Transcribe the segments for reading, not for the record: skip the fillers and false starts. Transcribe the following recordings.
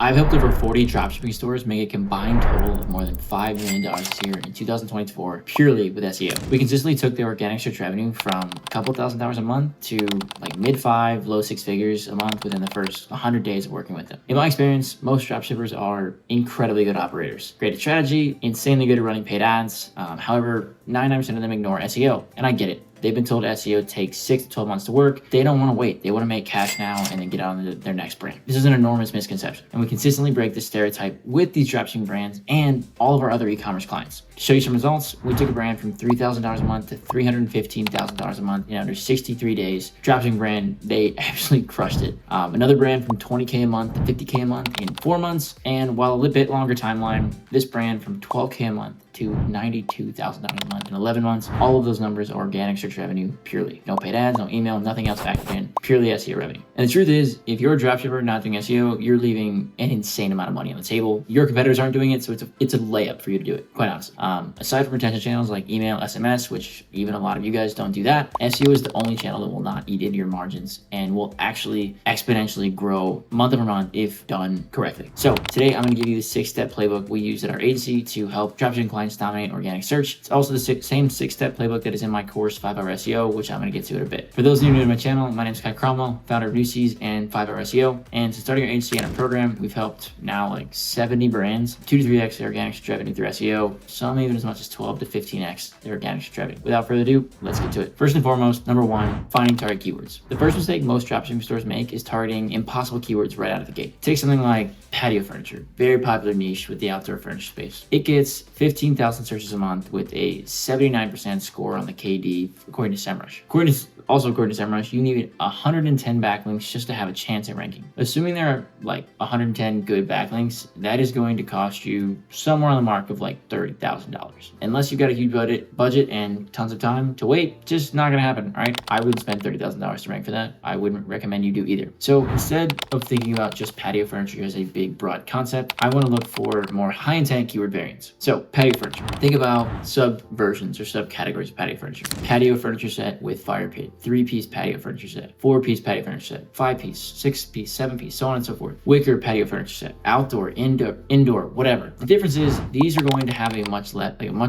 I've helped over 40 dropshipping stores make a combined total of more than $5 million this year in 2024 purely with SEO. We consistently took their organic search revenue from a couple $1,000s a month to like mid-5, low 6 figures a month within the first 100 days of working with them. In my experience, most dropshippers are incredibly good operators. Great at strategy, insanely good at running paid ads. However, 99% of them ignore SEO, and I get it. They've been told SEO takes 6 to 12 months to work. They don't want to wait. They want to make cash now and then get on to their next brand. This is an enormous misconception, and we consistently break this stereotype with these dropshipping brands and all of our other e-commerce clients. To show you some results, we took a brand from $3,000 a month to $315,000 a month in under 63 days. Dropshipping brand, they absolutely crushed it. Another brand from $20K a month to $50K a month in 4 months, and while a little bit longer timeline, this brand from $12K a month to $92,000 a month in 11 months. All of those numbers are organic search revenue purely. No paid ads, no email, nothing else factored in, purely SEO revenue. And the truth is, if you're a dropshipper not doing SEO, you're leaving an insane amount of money on the table. Your competitors aren't doing it, so it's a layup for you to do it, quite honestly. Aside from retention channels like email, SMS, which even a lot of you guys don't do that, SEO is the only channel that will not eat into your margins and will actually exponentially grow month over month if done correctly. So today I'm going to give you the 6-step playbook we use at our agency to help dropshipping clients dominate organic search. It's also the same 6-step playbook that is in my course 5-Hour SEO, which I'm going to get to in a bit. For those of you new to my channel, my name is Cromwell, founder of Newsies and 5-Hour SEO. And since starting our agency and our program, we've helped now like 70 brands 2 to 3x their organic search revenue through SEO, some even as much as 12 to 15x their organic search revenue. Without further ado, let's get to it. First and foremost, number 1, finding target keywords. The first mistake most dropshipping stores make is targeting impossible keywords right out of the gate. Take something like patio furniture, very popular niche with the outdoor furniture space. It gets 15,000 searches a month with a 79% score on the KD according to SEMrush. According to SEMrush, you need 110 backlinks just to have a chance at ranking. Assuming there are like 110 good backlinks, that is going to cost you somewhere on the mark of like $30,000. Unless you've got a huge budget and tons of time to wait, just not gonna happen, right? I wouldn't spend $30,000 to rank for that. I wouldn't recommend you do either. So instead of thinking about just patio furniture as a big broad concept, I want to look for more high intent keyword variants. So patio furniture. Think about subversions or subcategories of patio furniture. Patio furniture set with fire pit, 3-piece patio furniture set, 4-piece patio furniture set, 5-piece, 6-piece, 7-piece, so on and so forth. Wicker patio furniture set, outdoor, indoor, whatever. The difference is these are going to have a much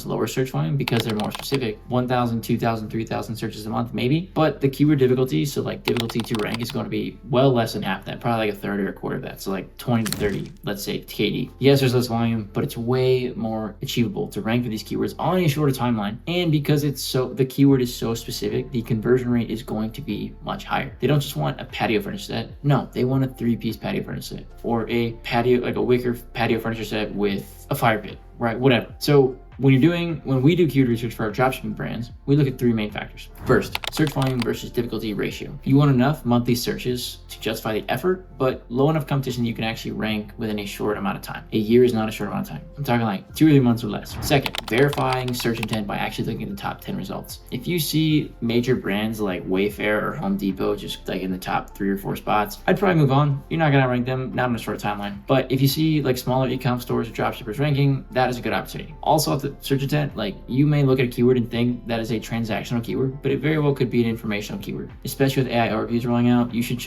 lower search volume because they're more specific. 1,000, 2,000, 3,000 searches a month maybe, but the keyword difficulty, so like difficulty to rank, is going to be well less than half that, probably like a third or a quarter of that. So like 20 to 30, let's say KD. Yes, there's less volume, but it's way more achievable to rank for these keywords on a shorter timeline. And because the keyword is so specific, the conversion rate is going to be much higher. They don't just want a patio furniture set. No, they want a 3-piece patio furniture set or a patio, like a wicker patio furniture set with a fire pit, right? Whatever. So when we do keyword research for our dropshipping brands, we look at 3 main factors. First, search volume versus difficulty ratio. You want enough monthly searches to justify the effort, but low enough competition you can actually rank within a short amount of time. A year is not a short amount of time. I'm talking like 2 or 3 months or less. Second, verifying search intent by actually looking at the top 10 results. If you see major brands like Wayfair or Home Depot just like in the top 3 or 4 spots, I'd probably move on. You're not gonna rank them, not on a short timeline. But if you see like smaller e-com stores or dropshippers ranking, that is a good opportunity. Also, if the search intent, like you may look at a keyword and think that is a transactional keyword, but it very well could be an informational keyword. Especially with AI overviews rolling out, you should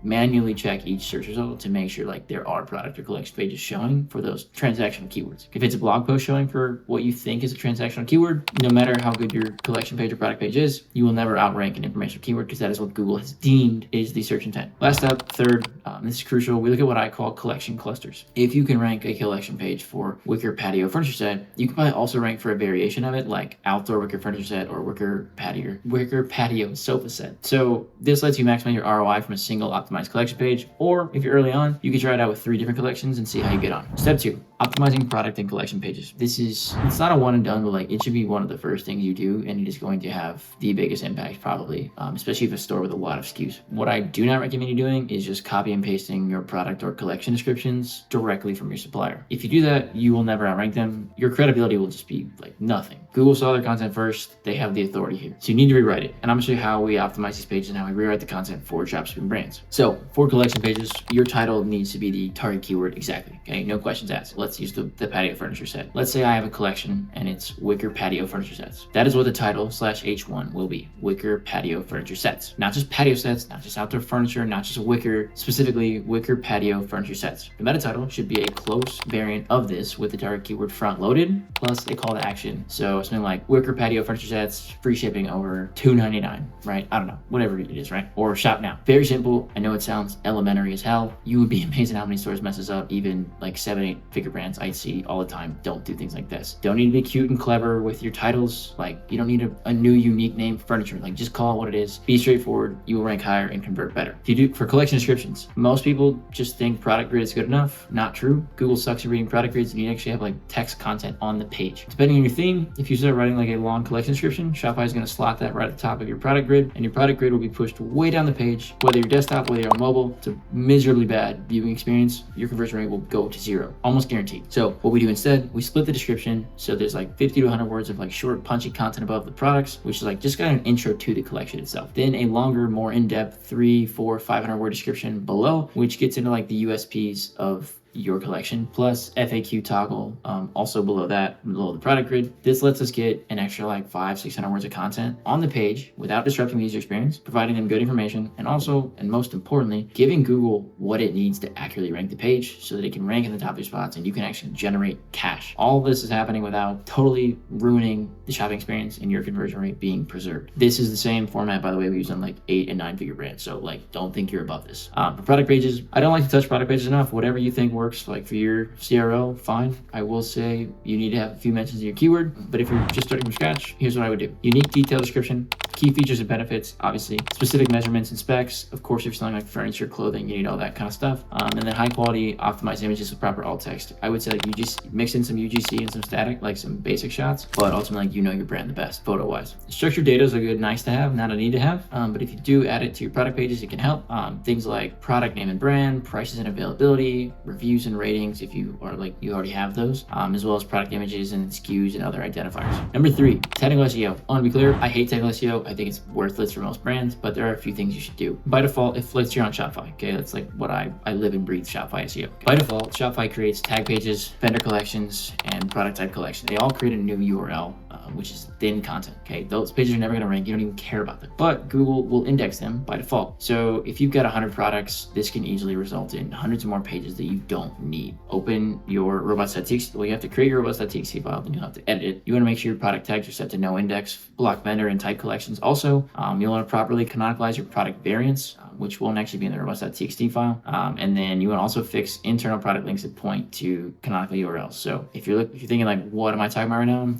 manually check each search result to make sure like there are product or collection pages showing for those transactional keywords. If it's a blog post showing for what you think is a transactional keyword, no matter how good your collection page or product page is, you will never outrank an informational keyword because that is what Google has deemed is the search intent. Last up, third, this is crucial. We look at what I call collection clusters. If you can rank a collection page for wicker patio furniture set, you can probably also rank for a variation of it, like outdoor wicker furniture set or wicker patio sofa set. So this lets you maximize your ROI from a single optimized collection page, or if you're early on, you can try it out with 3 different collections and see how you get on. Step 2, optimizing product and collection pages. It's not a one and done, but like it should be one of the first things you do, and it is going to have the biggest impact probably, especially if a store with a lot of SKUs. What I do not recommend you doing is just copy and pasting your product or collection descriptions directly from your supplier. If you do that, you will never outrank them. Your credibility will just be like nothing. Google saw their content first. They have the authority here. So you need to rewrite it. And I'm gonna show you how we optimize these pages and how we rewrite the content for dropshipping brands. So for collection pages, your title needs to be the target keyword exactly. Okay, no questions asked. let's use the patio furniture set. Let's say I have a collection and it's wicker patio furniture sets. That is what the title /H1 will be, wicker patio furniture sets. Not just patio sets, not just outdoor furniture, not just wicker, specifically wicker patio furniture sets. The meta title should be a close variant of this with the direct keyword front loaded plus a call to action. So something like wicker patio furniture sets, free shipping over $2.99, right? I don't know, whatever it is, right? Or shop now. Very simple. I know it sounds elementary as hell. You would be amazed at how many stores messes up. Even like 7-8 figure brands I see all the time don't do things like this. Don't need to be cute and clever with your titles. Like, you don't need a new unique name for furniture. Like, just call it what it is. Be straightforward. You will rank higher and convert better. If you do for collection descriptions, most people just think product grid is good enough. Not true. Google sucks at reading product grids. You need to actually have like text content on the page. Depending on your theme, if you start writing like a long collection description, Shopify is going to slot that right at the top of your product grid, and your product grid will be pushed way down the page. Whether you're desktop, whether you're on mobile, it's a miserably bad viewing experience. Your conversion rate will go to 0, almost guaranteed. So what we do instead, we split the description. So there's like 50 to 100 words of like short, punchy content above the products, which is like just got an intro to the collection itself. Then a longer, more in-depth 300, 400, 500 word description below, which gets into like the USPs of your collection, plus FAQ toggle also below that, below the product grid. This lets us get an extra like 500-600 words of content on the page without disrupting the user experience, providing them good information, and also, and most importantly, giving Google what it needs to accurately rank the page so that it can rank in the top 3 spots and you can actually generate cash. All of this is happening without totally ruining the shopping experience and your conversion rate being preserved. This is the same format, by the way, we use on like 8 and 9 figure brands. So like, don't think you're above this. For product pages, I don't like to touch product pages enough. Whatever you think works like for your CRO, fine. I will say you need to have a few mentions of your keyword, but if you're just starting from scratch, here's what I would do. Unique detailed description, key features and benefits, obviously, specific measurements and specs. Of course, if you're selling like furniture, clothing, you need all that kind of stuff. And then high quality optimized images with proper alt text. I would say like you just mix in some UGC and some static, like some basic shots, but ultimately like, you know your brand the best photo wise. Structured data is a good nice to have, not a need to have. But if you do add it to your product pages, it can help. Things like product name and brand, prices and availability, reviews and ratings if you are like you already have those, as well as product images and SKUs and other identifiers. Number 3, technical SEO. I want to be clear, I hate technical SEO. I think it's worthless for most brands, but there are a few things you should do. By default, if let's you're on Shopify, okay, that's like what I live and breathe Shopify SEO. Okay? By default, Shopify creates tag pages, vendor collections, and product type collection. They all create a new URL, which is thin content. Okay, those pages are never going to rank. You don't even care about them, but Google will index them by default. So if you've got 100 products, this can easily result in hundreds of more pages that you don't need. Open your robots.txt. Well, you have to create your robots.txt file, then you'll have to edit it. You want to make sure your product tags are set to no index, block vendor and type collections. Also, you'll want to properly canonicalize your product variants, which won't actually be in the robots.txt file. And then you want to also fix internal product links that point to canonical URLs. So if you're thinking like, what am I talking about right now?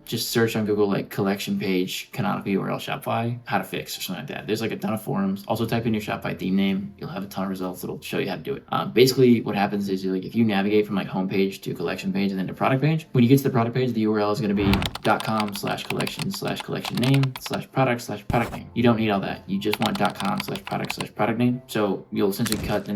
Just search on Google like collection page, canonical URL Shopify, how to fix or something like that. There's like a ton of forums. Also type in your Shopify theme name. You'll have a ton of results that'll show you how to do it. Basically what happens is like if you navigate from like homepage to collection page and then to product page, when you get to the product page, the URL is going to be .com/collection/collection name/product/product name. You don't need all that. You just want .com/product/product name. So you'll essentially cut the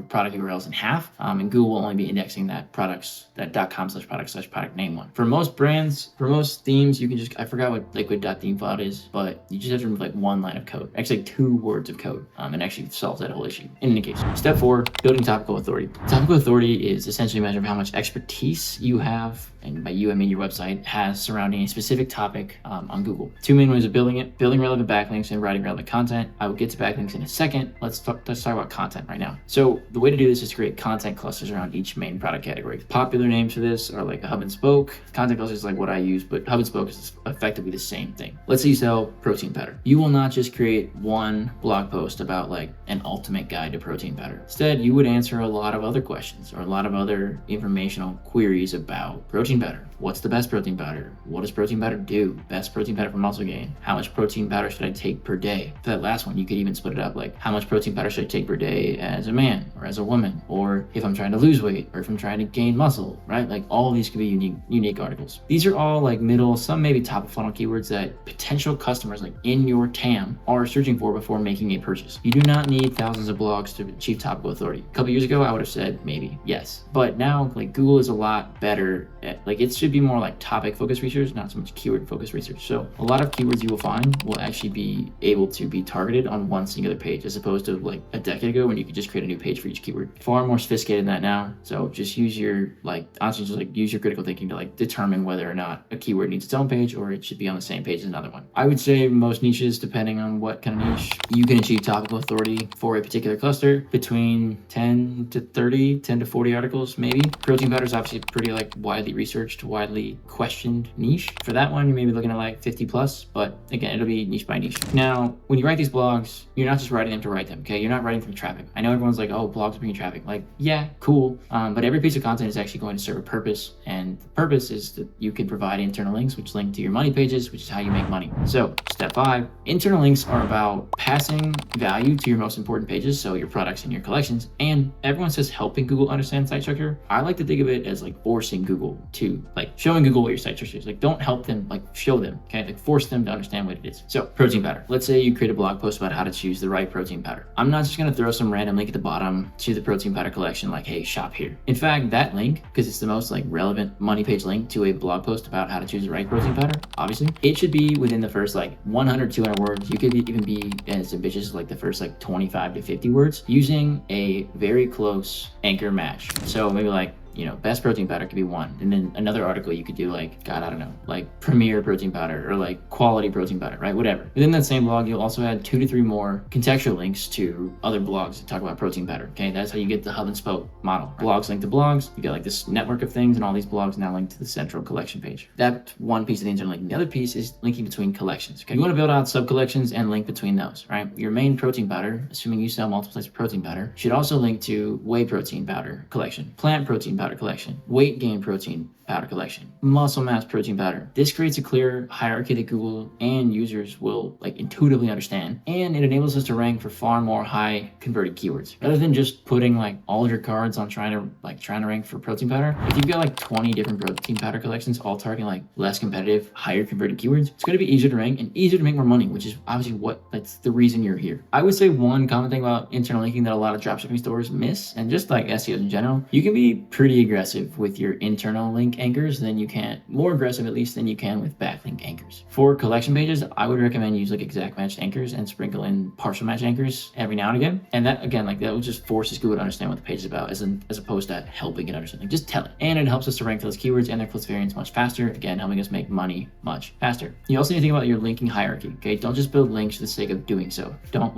product URLs in half, and Google will only be indexing that .com/product/product name one. For most brands, for most themes, you can just, I forgot what liquid.theme file is, but you just have to remove like 1 line of code, actually 2 words of code, and actually solves that whole issue. In any case, step 4, building topical authority. Topical authority is essentially a measure of how much expertise you have, and by you I mean your website, has surrounding a specific topic on Google. 2 main ways of building it: building relevant backlinks and writing relevant content. I will get to backlinks in a second. Let's talk about content right now. So the way to do this is to create content clusters around each main product category. Popular names for this are like a hub and spoke. Content clusters is like what I use, but hub and spoke is effectively the same thing. Let's say you sell protein powder. You will not just create one blog post about like an ultimate guide to protein powder. Instead, you would answer a lot of other questions or a lot of other informational queries about protein powder. What's the best protein powder? What does protein powder do? Best protein powder for muscle gain. How much protein powder should I take per day? For that last one, you could even split it up like how much protein powder should I take per day as a man or as a woman, or if I'm trying to lose weight or if I'm trying to gain muscle, right? Like all of these could be unique articles. These are all like like middle, some maybe top of funnel keywords that potential customers like in your TAM are searching for before making a purchase. You do not need thousands of blogs to achieve topical authority. A couple years ago, I would have said maybe yes, but now like Google is a lot better at, like, it should be more like topic focused research, not so much keyword focused research. So a lot of keywords you will find will actually be able to be targeted on one singular page, as opposed to like a decade ago when you could just create a new page for each keyword. Far more sophisticated than that now. So just use your honestly, just use your critical thinking to like determine whether or not a keyword needs its own page or it should be on the same page as another one. I would say most niches, depending on what kind of niche, you can achieve topical authority for a particular cluster between 10 to 30, 10 to 40 articles, maybe. Protein powder is obviously pretty like widely researched, widely questioned niche. For that one, you may be looking at like 50 plus, but again, it'll be niche by niche. Now, when you write these blogs, you're not just writing them to write them, okay? You're not writing from traffic. I know everyone's like, oh, blogs bring traffic. Like, yeah, cool. But every piece of content is actually going to serve a purpose. And the purpose is that you can provide internal links, which link to your money pages, which is how you make money. So step 5, internal links are about passing value to your most important pages, so your products and your collections. And everyone says helping Google understand site structure. I like to think of it as like forcing Google to, like, showing Google what your site structure is. Like, don't help them, like show them, okay? Like force them to understand what it is. So protein powder. Let's say you create a blog post about how to choose the right protein powder. I'm not just gonna throw some random link at the bottom to the protein powder collection like, hey, shop here. In fact, that link, because it's the most like relevant money page link to a blog post about how to choose the right protein powder, obviously, it should be within the first like 100, 200 words. You could even be as ambitious as like the first like 25 to 50 words using a very close anchor match. So maybe like, you know, best protein powder could be one. And then another article you could do like, God, I don't know, like premier protein powder or like quality protein powder, right? Whatever. Within that same blog, you'll also add 2 to 3 more contextual links to other blogs that talk about protein powder. Okay, that's how you get the hub and spoke model. Blogs link to blogs. You get like this network of things, and all these blogs now link to the central collection page. That's one piece of the internal linking. The other piece is linking between collections. Okay, you want to build out sub collections and link between those, right? Your main protein powder, assuming you sell multiple types of protein powder, should also link to whey protein powder collection, plant protein powder collection, weight gain protein powder collection, muscle mass protein powder. This creates a clear hierarchy that Google and users will like intuitively understand, and it enables us to rank for far more high converted keywords. Rather than just putting like all of your cards on trying to rank for protein powder, if you've got like 20 different protein powder collections all targeting like less competitive, higher converted keywords, it's going to be easier to rank and easier to make more money, which is obviously that's the reason you're here. I would say one common thing about internal linking that a lot of dropshipping stores miss, and just like SEOs in general, you can be pretty aggressive with your internal link anchors than you can, more aggressive at least than you can with backlink anchors. For collection pages, I would recommend use like exact matched anchors and sprinkle in partial match anchors every now and again. And that, again, like that will just forces Google to understand what the page is about as opposed to helping it understand. Like, just tell it. And it helps us to rank for those keywords and their close variants much faster, again, helping us make money much faster. You also need to think about your linking hierarchy, okay? Don't just build links for the sake of doing so. You don't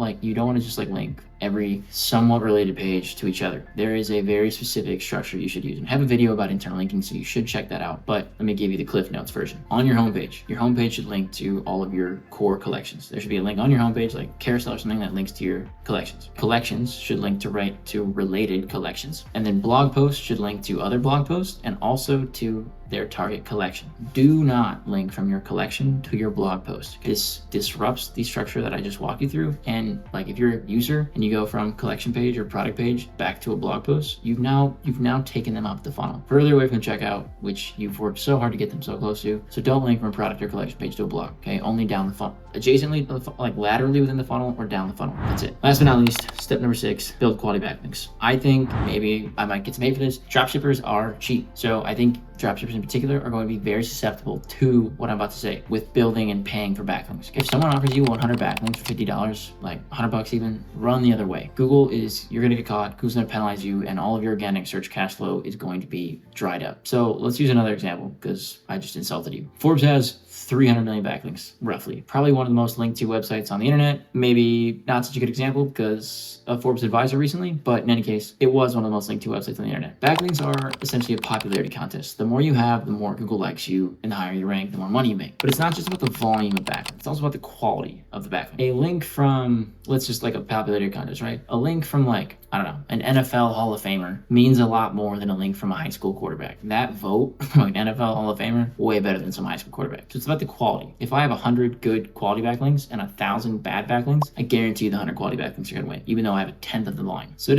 want to just like link every somewhat related page to each other. There is a very specific structure you should use, and I have a video about internal linking, so you should check that out. But let me give you the Cliff Notes version. On your homepage should link to all of your core collections. There should be a link on your homepage, like carousel or something, that links to your collections. Collections should link to related collections, and then blog posts should link to other blog posts and also to their target collection. Do not link from your collection to your blog post. This disrupts the structure that I just walked you through. And like if you're a user and you go from collection page or product page back to a blog post, you've now taken them up the funnel, further away from checkout, which you've worked so hard to get them so close to. So don't link from a product or collection page to a blog, okay? Only down the funnel, adjacently, like laterally within the funnel or down the funnel. That's it. Last but not least, step number 6, build quality backlinks. I think maybe I might get some hate for this. Dropshippers are cheap. So I think dropshippers in particular are going to be very susceptible to what I'm about to say with building and paying for backlinks. If someone offers you 100 backlinks for $50, like $100 even, run the other way. You're going to get caught, Google's going to penalize you, and all of your organic search cash flow is going to be dried up. So let's use another example because I just insulted you. Forbes has 300 million backlinks, roughly. Probably one of the most linked to websites on the internet. Maybe not such a good example because of Forbes Advisor recently, but in any case, it was one of the most linked to websites on the internet. Backlinks are essentially a popularity contest. The more you have, the more Google likes you, and the higher you rank, the more money you make. But it's not just about the volume of backlinks, it's also about the quality of the backlink. A link from, let's just like a popularity contest, right? A link from like I don't know, an NFL Hall of Famer means a lot more than a link from a high school quarterback. That vote from an NFL Hall of Famer, way better than some high school quarterback. So it's about the quality. If I have 100 good quality backlinks and 1,000 bad backlinks, I guarantee the 100 quality backlinks are going to win, even though I have a tenth of the volume. So it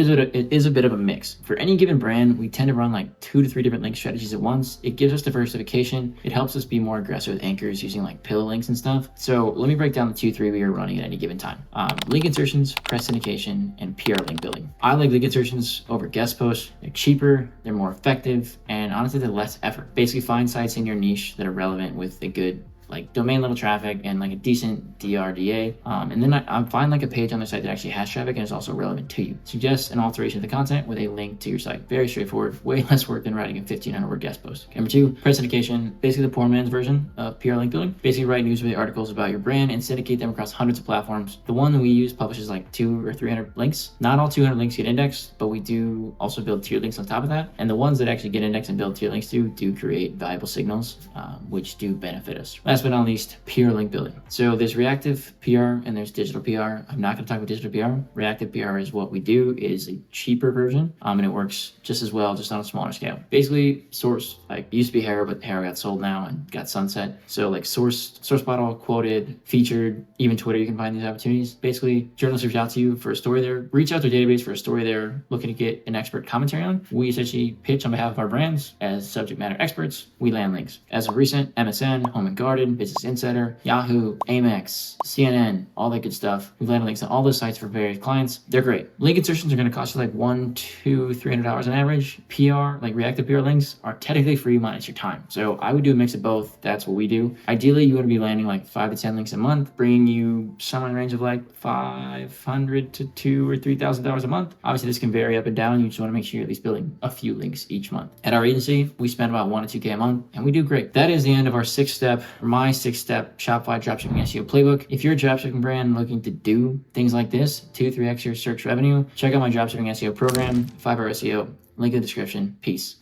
is a bit of a mix. For any given brand, we tend to run like 2 to 3 different link strategies at once. It gives us diversification. It helps us be more aggressive with anchors using like pill links and stuff. So let me break down the 2-3 we are running at any given time. Link insertions, press syndication, and PR link building. I like link insertions over guest posts. They're cheaper, they're more effective, and honestly, they're less effort. Basically, find sites in your niche that are relevant with a good like domain level traffic and like a decent DRDA. And then I find like a page on the site that actually has traffic and is also relevant to you. Suggest an alteration of the content with a link to your site. Very straightforward, way less work than writing a 1,500 word guest post. Okay, number 2, press syndication, basically the poor man's version of PR link building. Basically write newsworthy articles about your brand and syndicate them across hundreds of platforms. The one that we use publishes like 200 or 300 links. Not all 200 links get indexed, but we do also build tier links on top of that. And the ones that actually get indexed and build tier links do create valuable signals, which do benefit us. Last but not least, PR link building. So there's reactive PR and there's digital PR. I'm not going to talk about digital PR. Reactive PR is what we do. It is a cheaper version, and it works just as well, just on a smaller scale. Basically, source, like used to be Hero, but Hero got sold now and got sunset. So like source bottle, quoted, featured, even Twitter, you can find these opportunities. Basically, journalists reach out to you for a story there, reach out to a database for a story they're looking to get an expert commentary on. We essentially pitch on behalf of our brands as subject matter experts. We land links. As of recent, MSN, Home and Garden, Business Insider, Yahoo, Amex, CNN, all that good stuff. We've landed links on all those sites for various clients. They're great. Link insertions are going to cost you like $100, $200, $300 on average. PR, like reactive PR links, are technically free minus your time. So I would do a mix of both. That's what we do. Ideally, you want to be landing like 5 to 10 links a month, bringing you somewhere in the range of like $500 to $2,000 or $3,000 a month. Obviously, this can vary up and down. You just want to make sure you're at least building a few links each month. At our agency, we spend about $1 to $2K a month, and we do great. That is the end of our my 6-step Shopify Dropshipping SEO playbook. If you're a dropshipping brand looking to do things like this, 2-3x your search revenue, check out my Dropshipping SEO program, 5-hour SEO. Link in the description. Peace.